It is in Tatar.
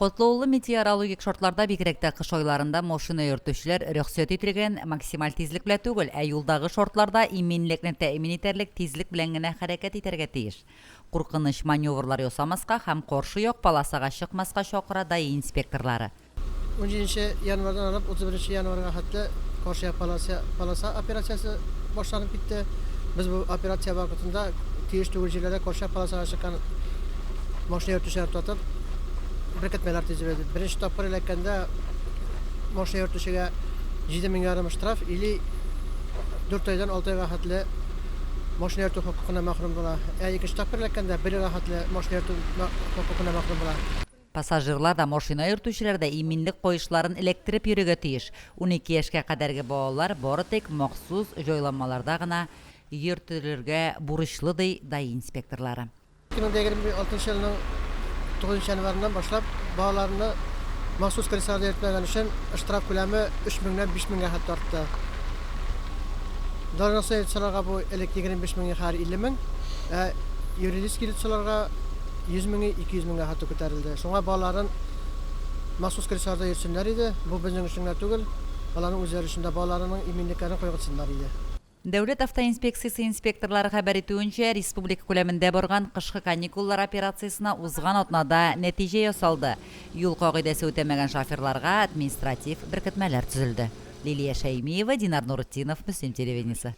Котлоулы метеорологик шартларда бигрәк тә кыш айларында машина йөртүчеләр рөхсәт ителгән максималь тизлек белән түгел, ә юлдагы шартларда иминлекне тәэмин итәрлек тизлек белән генә хәрәкәт итәргә тиеш. Куркыныч маневрлар ясамаска һәм каршы як полосага чыкмаска чакыра даи инспекторлары. 17 yanvardan alıp 31 yanvarga hatta karşı yak polasa operasyası başlanıp gitti. Biz bu operasiya vaqtında tiyiş tugulcilere karşı yak polasaga çıkan maşina yürütüşler tutup biriketmeler tecrübe. Birinci tapır ilekende maşina yürütüşüge 7 min yarım ştraf ili 4 aydan 6 ayga hatlı maşina yürütü hukukuna mahrum bola. İkinci tapır ilekende 1 ayga hatlı maşina yürütü hukukuna mahrum bola. Пассажирлар да машина йөртүчеләр дә иминлек коешларын электрип йөрергә тиеш. 12 яшькә кадәрге балалар бары тик махсус җайланмаларда гына йөртелергә бурычлы даи инспекторлары. 2026 yılının 9 yanvarından başlap bağlarını mahsus krizlerde yürütmegen için iştirak kulemi 3 mindən 5 minə hatta arttı. Darnası yetçilərə bu 25 minə xar 50 min, yuridik yetçilərə 100 minə 200 minə hatta көтәрелде. Şoňa bağların mahsus krizlerde yürüsünlər idi. Bu bizim üçün түгел, баланың үзләре өчен дә балаларының иминлекләрен койгытсыннар иде. Дәүләт автоинспекциясе инспекторлары хәбәр итүенчә, республика күләмендә барган кышкы каникуллар операциясына узган атнада нәтиҗә ясалды. Юл кагыйдәсе үтәмәгән шоферларга административ беркетмәләр төзелде. Лилия Шәймиева, Динар Нуртдинов, Мөслим телевидениесе.